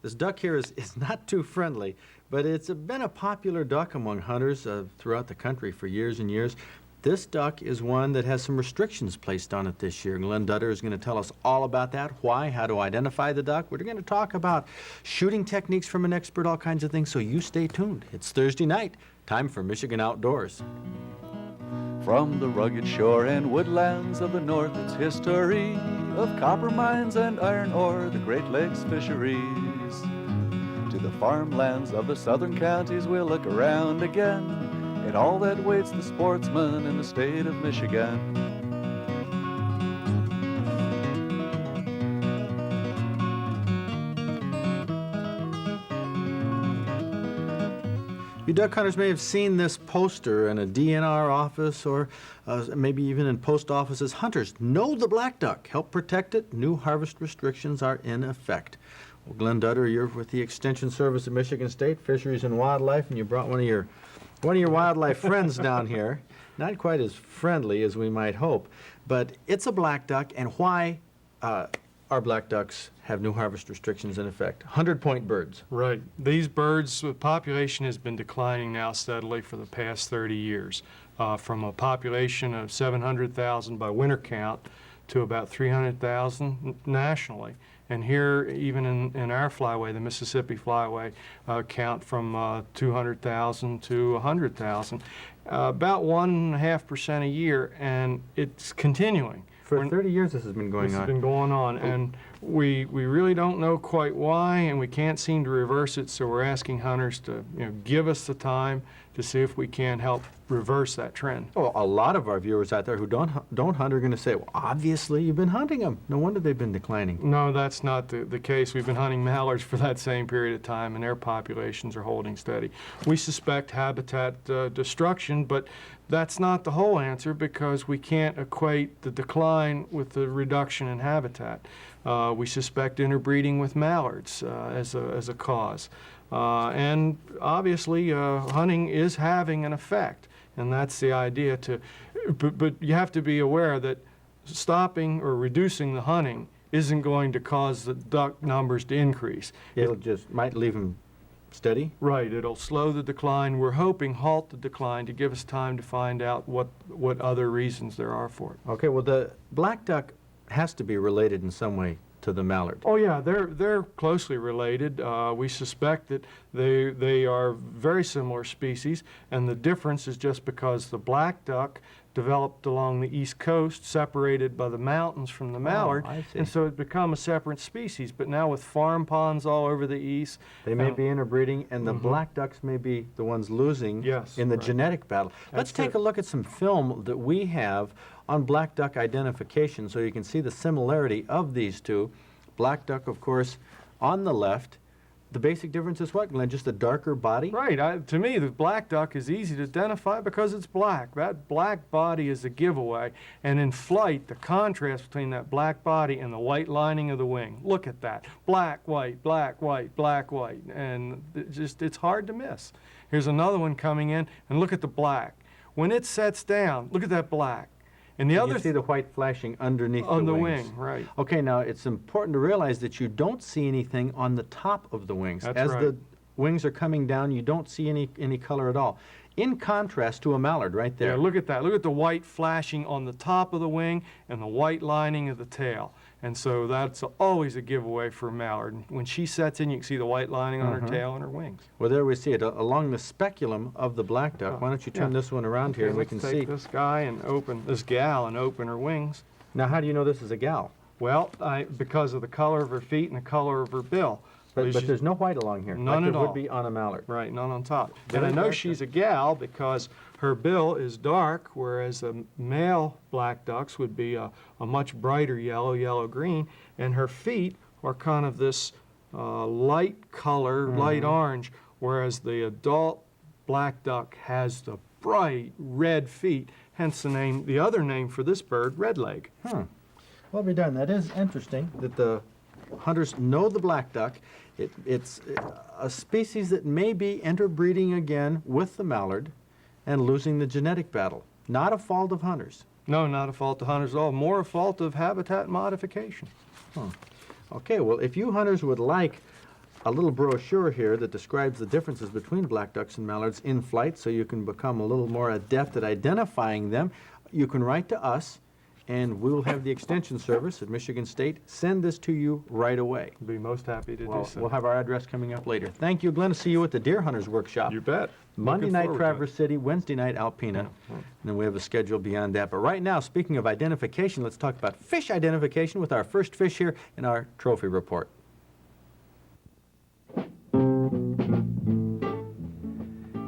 This duck here is not too friendly, but it's been a popular duck among hunters throughout the country for years and years. This duck is one that has some restrictions placed on it this year. Glenn Dutter is going to tell us all about that, why, how to identify the duck. We're going to talk about shooting techniques from an expert, all kinds of things, so you stay tuned. It's Thursday night, time for Michigan Outdoors. From the rugged shore and woodlands of the north, it's history of copper mines and iron ore, the Great Lakes fisheries. To the farmlands of the southern counties, we'll look around again at all that waits the sportsman in the state of Michigan. You duck hunters may have seen this poster in a DNR office or maybe even in post offices. Hunters, know the black duck. Help protect it. New harvest restrictions are in effect. Well, Glenn Dutter, you're with the Extension Service of Michigan State Fisheries and Wildlife, and you brought one of your wildlife friends down here. Not quite as friendly as we might hope, but it's a black duck, and why our black ducks have new harvest restrictions in effect. 100-point birds. Right. These birds, the population has been declining now steadily for the past 30 years, from a population of 700,000 by winter count to about 300,000 nationally. And here, even in our flyway, the Mississippi flyway, count from 200,000 to 100,000, about 1.5% a year, and it's continuing. For 30 years this has been going on. This has been going on, and we really don't know quite why, and we can't seem to reverse it, so we're asking hunters to give us the time to see if we can help reverse that trend. Well, a lot of our viewers out there who don't hunt are going to say, well, obviously you've been hunting them. No wonder they've been declining. No, that's not the case. We've been hunting mallards for that same period of time, and their populations are holding steady. We suspect habitat destruction, but that's not the whole answer because we can't equate the decline with the reduction in habitat. We suspect interbreeding with mallards as a cause. And obviously hunting is having an effect, and that's the idea but you have to be aware that stopping or reducing the hunting isn't going to cause the duck numbers to increase. It just might leave them steady? Right, it'll slow the decline. We're hoping halt the decline to give us time to find out what other reasons there are for it. Okay, well the black duck has to be related in some way to the mallard. Oh yeah, they're closely related. We suspect that they are very similar species, and the difference is just because the black duck developed along the East Coast, separated by the mountains from the mallard, and so it become a separate species. But now with farm ponds all over the East, they may be interbreeding, and the black ducks may be the ones losing in the genetic battle. Let's take a look at some film that we have on black duck identification so you can see the similarity of these two. Black duck, of course, on the left. The basic difference is what, Glenn? Just a darker body? Right. To me, the black duck is easy to identify because it's black. That black body is a giveaway. And in flight, the contrast between that black body and the white lining of the wing. Look at that. Black, white, black, white, black, white. And it's hard to miss. Here's another one coming in, and look at the black. When it sets down, look at that black. And the other you see the white flashing underneath on the wings. wing, right. Okay, now it's important to realize that you don't see anything on the top of the wings. That's As right. the wings are coming down, you don't see any color at all. In contrast to a mallard right there. Yeah, look at that. Look at the white flashing on the top of the wing and the white lining of the tail. And so that's always a giveaway for a mallard. When she sets in, you can see the white lining on her tail and her wings. Well, there we see it along the speculum of the black duck. Why don't you turn this one around here and we can see. Let's take this guy and this gal and open her wings. Now, how do you know this is a gal? Well, because of the color of her feet and the color of her bill. But there's no white along here. None like at there all. Would be on a mallard. Right, none on top. And I know she's a gal because her bill is dark, whereas the male black ducks would be a much brighter yellow, yellow-green, and her feet are kind of this light color, light orange, whereas the adult black duck has the bright red feet, hence the other name for this bird, redleg. Well be done. That is interesting that the hunters know the black duck. It's a species that may be interbreeding again with the mallard and losing the genetic battle. Not a fault of hunters. No, not a fault of hunters at all. More a fault of habitat modification. Okay, well, if you hunters would like a little brochure here that describes the differences between black ducks and mallards in flight so you can become a little more adept at identifying them. You can write to us, and we'll have the Extension Service at Michigan State send this to you right away. Be most happy to do so. We'll have our address coming up later. Thank you, Glenn. See you at the Deer Hunters Workshop. You bet. Monday Looking night, forward to it. Traverse City, Wednesday night, Alpena. And then we have a schedule beyond that. But right now, speaking of identification, let's talk about fish identification with our first fish here in our trophy report.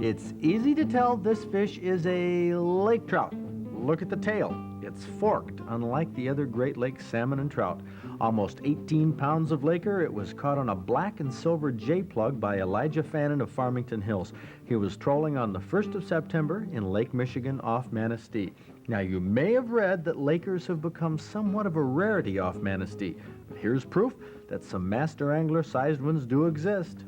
It's easy to tell this fish is a lake trout. Look at the tail. It's forked, unlike the other Great Lakes salmon and trout. Almost 18 pounds of laker. It was caught on a black and silver J-plug by Elijah Fannin of Farmington Hills. He was trolling on the 1st of September in Lake Michigan off Manistee. Now, you may have read that lakers have become somewhat of a rarity off Manistee. But here's proof that some master angler-sized ones do exist.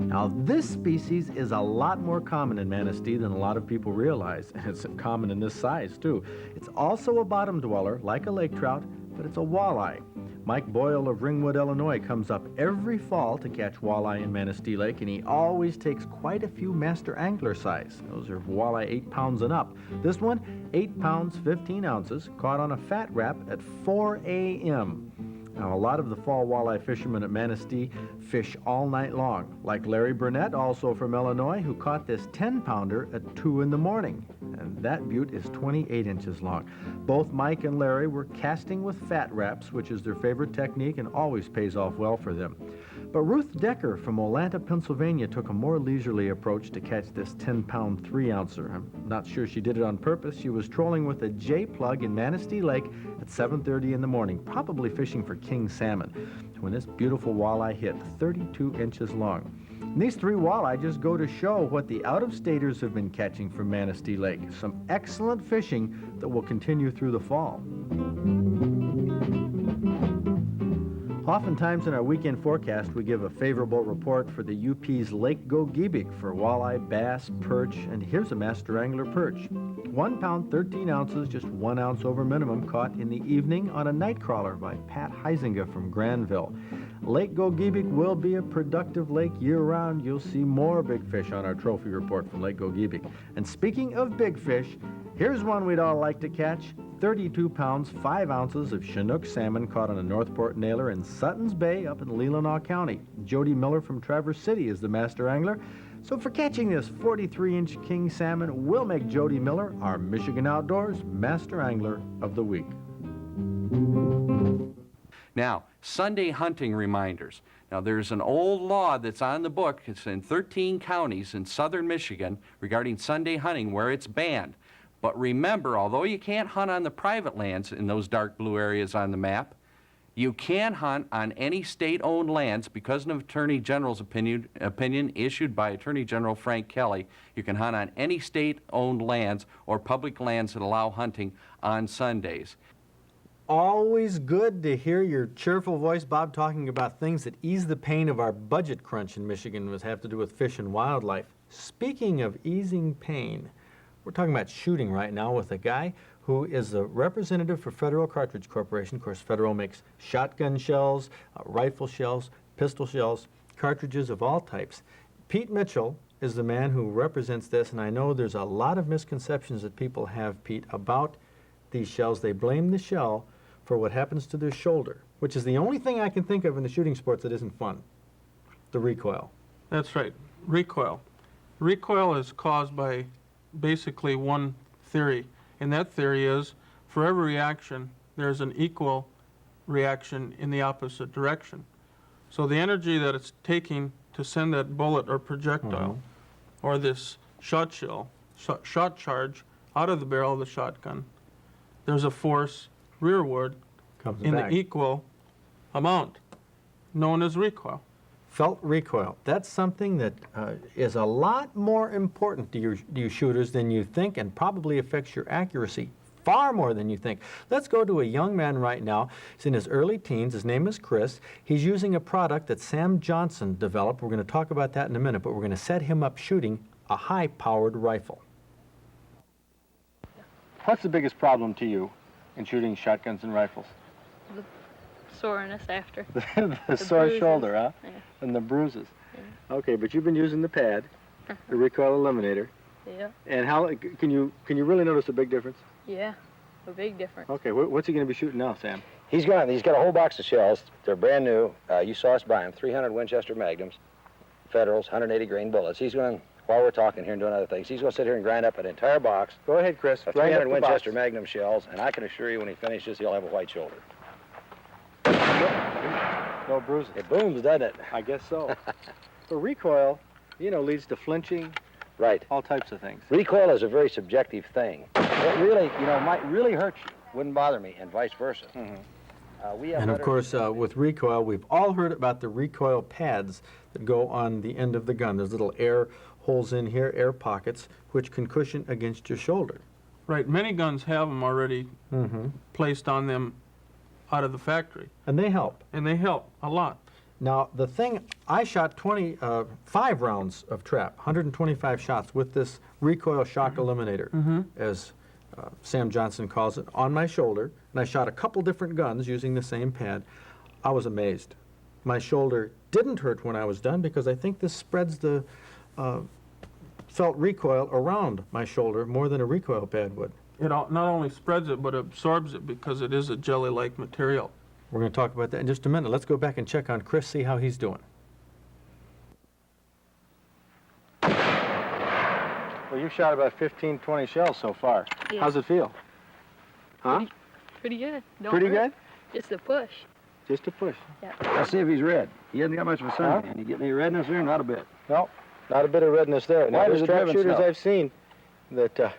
Now, this species is a lot more common in Manistee than a lot of people realize, and it's common in this size, too. It's also a bottom dweller, like a lake trout, but it's a walleye. Mike Boyle of Ringwood, Illinois, comes up every fall to catch walleye in Manistee Lake, and he always takes quite a few master angler size. Those are walleye 8 pounds and up. This one, 8 pounds, 15 ounces, caught on a fat wrap at 4 a.m. Now, a lot of the fall walleye fishermen at Manistee fish all night long, like Larry Burnett, also from Illinois, who caught this 10-pounder at 2 in the morning. And that butte is 28 inches long. Both Mike and Larry were casting with fat wraps, which is their favorite technique and always pays off well for them. But Ruth Decker from Olanta, Pennsylvania, took a more leisurely approach to catch this 10-pound 3-ouncer. I'm not sure she did it on purpose. She was trolling with a J-plug in Manistee Lake at 7:30 in the morning, probably fishing for king salmon, when this beautiful walleye hit 32 inches long. And these 3 walleye just go to show what the out-of-staters have been catching from Manistee Lake. Some excellent fishing that will continue through the fall. Oftentimes in our weekend forecast, we give a favorable report for the UP's Lake Gogebic for walleye, bass, perch, and here's a master angler perch. 1 pound, 13 ounces, just 1 ounce over minimum, caught in the evening on a night crawler by Pat Heisinger from Granville. Lake Gogebic will be a productive lake year-round. You'll see more big fish on our trophy report from Lake Gogebic. And speaking of big fish, here's one we'd all like to catch. 32 pounds, 5 ounces of Chinook salmon caught on a Northport nailer in Sutton's Bay up in Leelanau County. Jody Miller from Traverse City is the master angler. So for catching this 43-inch king salmon, we'll make Jody Miller our Michigan Outdoors Master Angler of the Week. Now, Sunday hunting reminders. Now, there's an old law that's on the book. It's in 13 counties in southern Michigan regarding Sunday hunting where it's banned. But remember, although you can't hunt on the private lands in those dark blue areas on the map, you can hunt on any state-owned lands because of Attorney General's opinion issued by Attorney General Frank Kelly. You can hunt on any state-owned lands or public lands that allow hunting on Sundays. Always good to hear your cheerful voice, Bob, talking about things that ease the pain of our budget crunch in Michigan, which have to do with fish and wildlife. Speaking of easing pain, we're talking about shooting right now with a guy who is the representative for Federal Cartridge Corporation. Of course, Federal makes shotgun shells, rifle shells, pistol shells, cartridges of all types. Pete Mitchell is the man who represents this, and I know there's a lot of misconceptions that people have, Pete, about these shells. They blame the shell for what happens to their shoulder, which is the only thing I can think of in the shooting sports that isn't fun, the recoil. That's right, recoil. Recoil is caused by basically one theory, and that theory is for every reaction, there's an equal reaction in the opposite direction. So the energy that it's taking to send that bullet or projectile or this shot charge out of the barrel of the shotgun, there's a force rearward Comes in back. the equal amount, known as recoil. Felt recoil. That's something that is a lot more important to you shooters than you think, and probably affects your accuracy far more than you think. Let's go to a young man right now. He's in his early teens. His name is Chris. He's using a product that Sam Johnson developed. We're going to talk about that in a minute, but we're going to set him up shooting a high-powered rifle. What's the biggest problem to you in shooting shotguns and rifles? The soreness after. The sore bruises. shoulder, huh? Yeah. And the bruises. Yeah. Okay, but you've been using the pad, the Recoil Eliminator, Yeah, and how can you really notice a big difference? yeah, a big difference. Okay, what's he going to be shooting now, Sam? He's got a whole box of shells. They're brand new. You saw us buy them. 300 Winchester Magnums, Federals, 180 grain bullets. He's going, while we're talking here and doing other things, he's going to sit here and grind up an entire box Go ahead, Chris. of Grind up 300 the box. Winchester Magnum shells, and I can assure you when he finishes, he'll have a white shoulder. No bruises. It booms, doesn't it? I guess so. But recoil, leads to flinching, Right. all types of things. Recoil is a very subjective thing. What really, might really hurt you wouldn't bother me, and vice versa. We have And of better- course, with recoil, we've all heard about the recoil pads that go on the end of the gun. There's little air holes in here, air pockets, which can cushion against your shoulder. Right, many guns have them already placed on them out of the factory, And they help. and they help a lot. Now, the thing, I shot 5 rounds of trap, 125 shots with this recoil shock eliminator, as Sam Johnson calls it, on my shoulder. And I shot a couple different guns using the same pad. I was amazed. My shoulder didn't hurt when I was done because I think this spreads the felt recoil around my shoulder more than a recoil pad would. It not only spreads it, but absorbs it because it is a jelly-like material. We're going to talk about that in just a minute. Let's go back and check on Chris, see how he's doing. Well, you've shot about 15, 20 shells so far. Yeah. How's it feel? Huh? Pretty good. Don't Pretty hurt. good? Just a push. Just a push. Let's see if he's red. He hasn't got much of a suntan. You get any redness there? Not a bit. No, not a bit of redness there. Now, Why there's does it trap driven shooters snow? I've seen that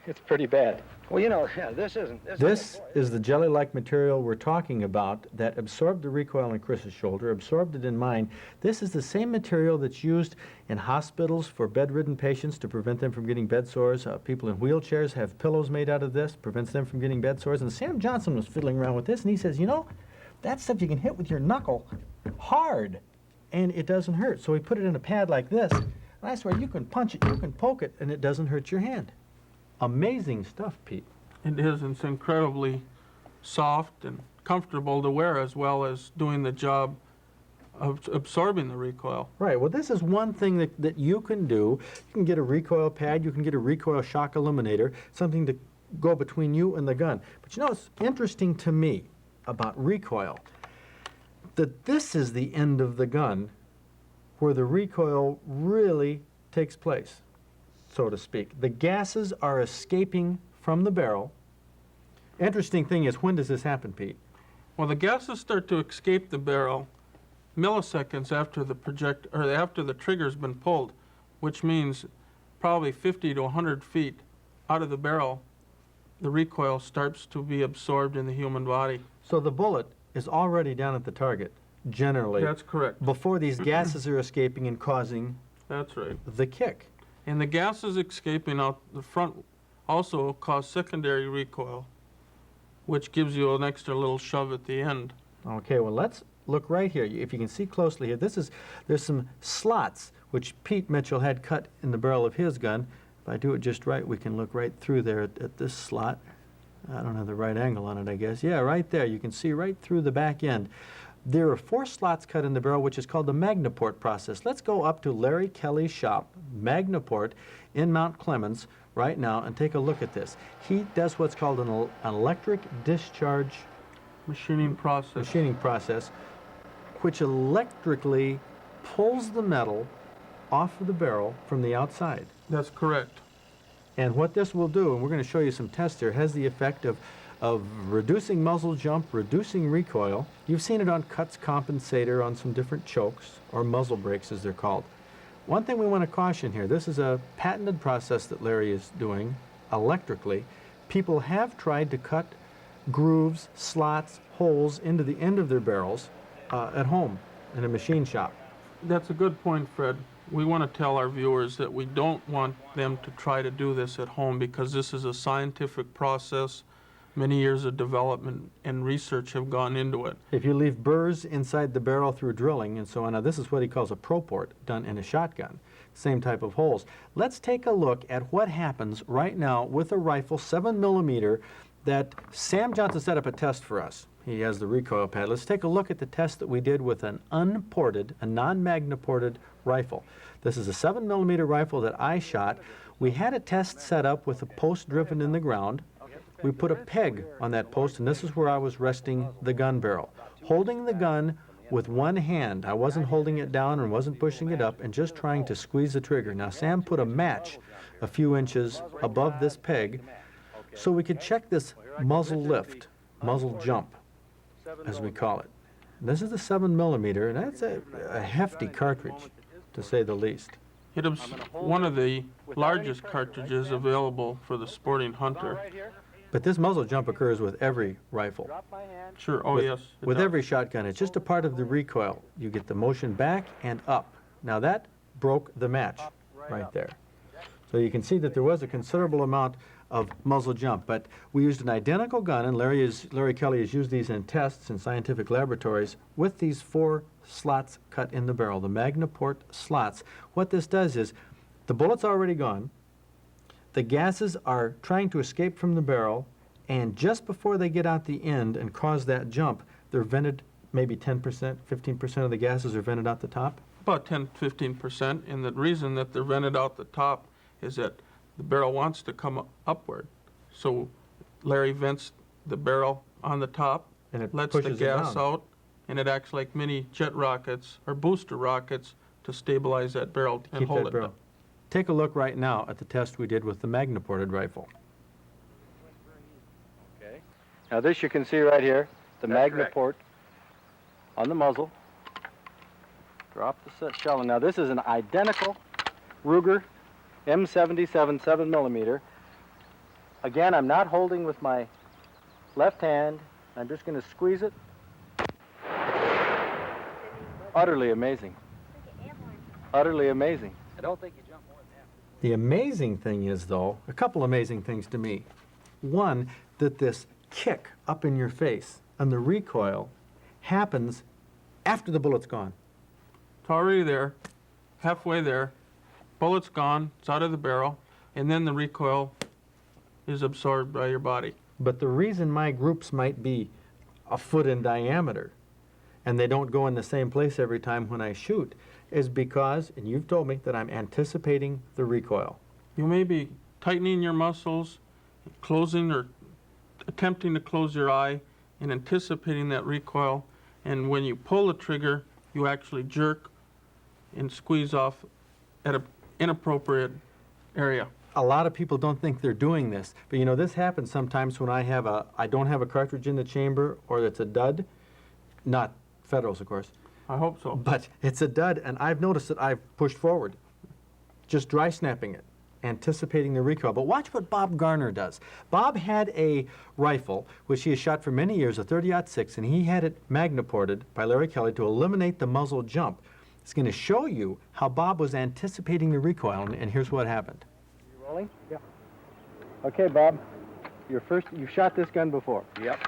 it's pretty bad. Well, this isn't... This is the jelly-like material we're talking about that absorbed the recoil in Chris's shoulder, absorbed it in mine. This is the same material that's used in hospitals for bedridden patients to prevent them from getting bed sores. People in wheelchairs have pillows made out of this, prevents them from getting bed sores. And Sam Johnson was fiddling around with this, and he says, that stuff you can hit with your knuckle hard, and it doesn't hurt. So he put it in a pad like this, and I swear you can punch it, you can poke it, and it doesn't hurt your hand. Amazing stuff, Pete. It is, and it's incredibly soft and comfortable to wear, as well as doing the job of absorbing the recoil. Right, well this is one thing that you can do. You can get a recoil pad, you can get a recoil shock eliminator, something to go between you and the gun. But it's interesting to me about recoil, that this is the end of the gun where the recoil really takes place, so to speak. The gases are escaping from the barrel. Interesting thing is, when does this happen, Pete? Well, the gases start to escape the barrel milliseconds after after the trigger's been pulled, which means probably 50 to 100 feet out of the barrel, the recoil starts to be absorbed in the human body. So the bullet is already down at the target, generally, That's correct. before these gases are escaping and causing That's right. the kick. And the gases escaping out the front also cause secondary recoil, which gives you an extra little shove at the end. Okay, well let's look right here. If you can see closely here, there's some slots which Pete Mitchell had cut in the barrel of his gun. If I do it just right, we can look right through there at this slot. I don't have the right angle on it, I guess. Yeah, right there. You can see right through the back end. There are 4 slots cut in the barrel, which is called the Magnaport process. Let's go up to Larry Kelly's shop, Magnaport, in Mount Clemens right now and take a look at this. He does what's called an electric discharge Machining process. which electrically pulls the metal off of the barrel from the outside. That's correct. And what this will do, and we're going to show you some tests here, has the effect of reducing muzzle jump, reducing recoil. You've seen it on Cuts Compensator on some different chokes, or muzzle brakes as they're called. One thing we want to caution here, this is a patented process that Larry is doing electrically. People have tried to cut grooves, slots, holes into the end of their barrels at home in a machine shop. That's a good point, Fred. We want to tell our viewers that we don't want them to try to do this at home because this is a scientific process. Many years of development and research have gone into it. If you leave burrs inside the barrel through drilling and so on, now this is what he calls a proport done in a shotgun, same type of holes. Let's take a look at what happens right now with a rifle, 7mm, that Sam Johnson set up a test for us. He has the recoil pad. Let's take a look at the test that we did with an unported, a non-magna-ported rifle. This is a 7mm rifle that I shot. We had a test set up with a post driven in the ground. We put a peg on that post, and this is where I was resting the gun barrel. Holding the gun with one hand. I wasn't holding it down and wasn't pushing it up and just trying to squeeze the trigger. Now, Sam put a match a few inches above this peg so we could check this muzzle lift, muzzle jump, as we call it. This is the 7mm, and that's a hefty cartridge, to say the least. It is one of the largest cartridges available for the sporting hunter. But this muzzle jump occurs with every rifle. Sure, oh With- yes. it With does. every shotgun, it's just a part of the recoil. You get the motion back and up. Now that broke the match right there. So you can see that there was a considerable amount of muzzle jump, but we used an identical gun, and Larry Kelly has used these in tests in scientific laboratories with these 4 slots cut in the barrel, the MagnaPort slots. What this does is, the bullet's already gone, the gases are trying to escape from the barrel, and just before they get out the end and cause that jump, they're vented, maybe 10%, 15% of the gases are vented out the top. About 10-15%, and the reason that they're vented out the top is that the barrel wants to come upward. So Larry vents the barrel on the top, And it lets the pushes it gas down. out, and it acts like mini jet rockets or booster rockets to stabilize that barrel and Keep hold that it barrel. down. Take a look right now at the test we did with the magna-ported rifle. Okay. Now this you can see right here, the magna port on the muzzle. Drop the shell. And now this is an identical Ruger M77 7mm. Again, I'm not holding with my left hand. I'm just going to squeeze it. Utterly amazing. Utterly amazing. I don't think you jump more than that. The amazing thing is, though, a couple amazing things to me. One, that this kick up in your face on the recoil happens after the bullet's gone. It's already there, halfway there, bullet's gone, it's out of the barrel, and then the recoil is absorbed by your body. But the reason my groups might be a foot in diameter and they don't go in the same place every time when I shoot is because, and you've told me, that I'm anticipating the recoil. You may be tightening your muscles, closing or attempting to close your eye and anticipating that recoil, and when you pull the trigger, you actually jerk and squeeze off at an inappropriate area. A lot of people don't think they're doing this, but you know, this happens sometimes when I don't have a cartridge in the chamber, or it's a dud, not Federals, of course, I hope so. but it's a dud, and I've noticed that I've pushed forward, just dry snapping it, anticipating the recoil. But watch what Bob Garner does. Bob had a rifle, which he has shot for many years, a 30-06, and he had it magna-ported by Larry Kelly to eliminate the muzzle jump. It's going to show you how Bob was anticipating the recoil, and here's what happened. You rolling? Yeah. Okay, Bob. You've shot this gun before. Yep.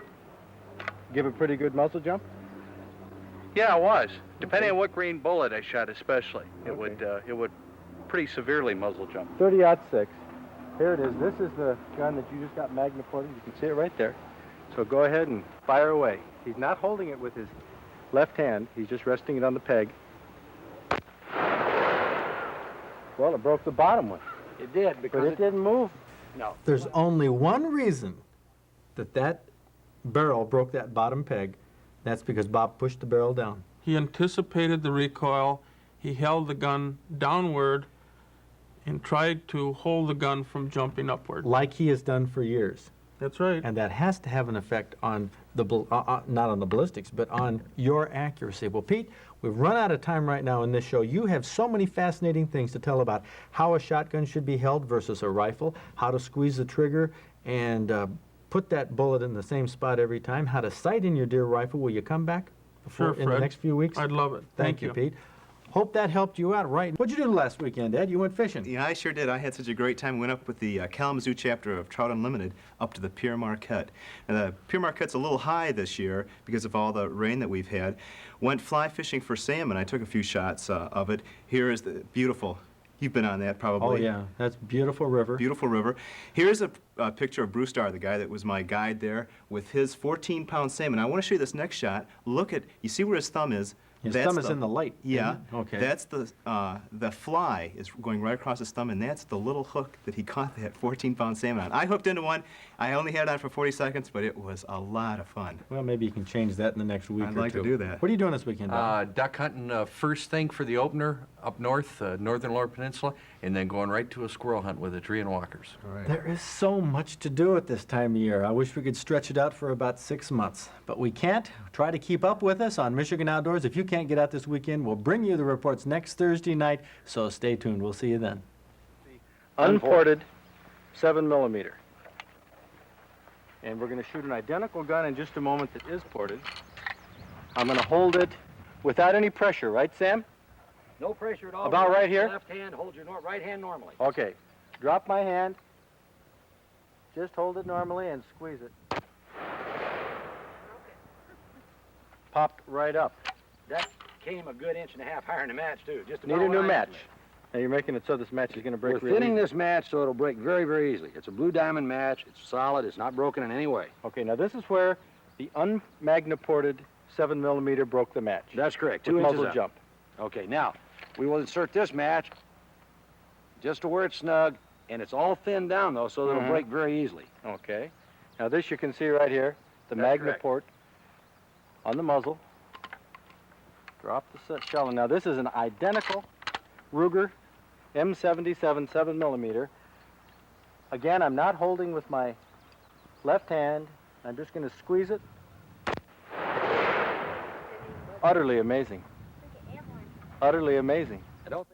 Give a pretty good muzzle jump? Yeah, it was. Depending on what green bullet I shot especially. It Okay. would pretty severely muzzle jump. 30-06. Here it is. This is the gun that you just got magna-ported. You can see it right there. So go ahead and fire away. He's not holding it with his left hand. He's just resting it on the peg. Well, it broke the bottom one. It did, But it didn't move. No. There's only one reason that barrel broke that bottom peg. That's because Bob pushed the barrel down. He anticipated the recoil, he held the gun downward and tried to hold the gun from jumping upward. Like he has done for years. That's right. And that has to have an effect on the, not on the ballistics, but on your accuracy. Well, Pete, we've run out of time right now in this show. You have so many fascinating things to tell about how a shotgun should be held versus a rifle, how to squeeze the trigger and put that bullet in the same spot every time, how to sight in your deer rifle. Will you come back Sure, in the Fred. next few weeks? I'd love it. Thank you, Pete. Hope that helped you out, right? What'd you do last weekend, Ed? You went fishing. Yeah, I sure did. I had such a great time. Went up with the Kalamazoo chapter of Trout Unlimited up to the Pierre Marquette. And the Pierre Marquette's a little high this year because of all the rain that we've had. Went fly fishing for salmon. I took a few shots of it. Here is the beautiful You've been on that probably. Oh, yeah, that's beautiful river. Beautiful river. Here's a picture of Bruce Starr, the guy that was my guide there, with his 14-pound salmon. I want to show you this next shot. Look at, you see where his thumb is? His That's thumb is in the light. Yeah. isn't it? Okay. That's the fly is going right across his thumb, and that's the little hook that he caught that 14-pound salmon on. I hooked into one. I only had it on for 40 seconds, but it was a lot of fun. Well, maybe you can change that in the next week or I'd two. like to do that. What are you doing this weekend, Bob? Duck hunting first thing for the opener up north, northern Lower Peninsula, and then going right to a squirrel hunt with the tree and walkers. All right. There is so much to do at this time of year. I wish we could stretch it out for about 6 months, but we can't. Try to keep up with us on Michigan Outdoors. If you can't get out this weekend, we'll bring you the reports next Thursday night, so stay tuned. We'll see you then. Unported 7mm. And we're going to shoot an identical gun in just a moment that is ported. I'm going to hold it without any pressure, right, Sam? No pressure at all. About right here? Left hand, hold your right hand normally. Okay. Drop my hand. Just hold it normally and squeeze it. Popped right up. That came a good 1.5 inches higher than the match, too. Just Need a new match. Now you're making it so this match is going to break We're really thinning easy. this match so it'll break very, very easily. It's a blue diamond match. It's solid. It's not broken in any way. Okay, now this is where the unmagnaported 7mm broke the match. That's correct. With 2 inches muzzle up. jump. Okay, now, we will insert this match just to where it's snug, and it's all thinned down, though, so that it'll break very easily. Okay. Now this you can see right here, the That's magnaport on the muzzle. Drop the shell. And now this is an identical Ruger M77 7mm. Again, I'm not holding with my left hand. I'm just going to squeeze it. Utterly amazing. Utterly amazing. I don't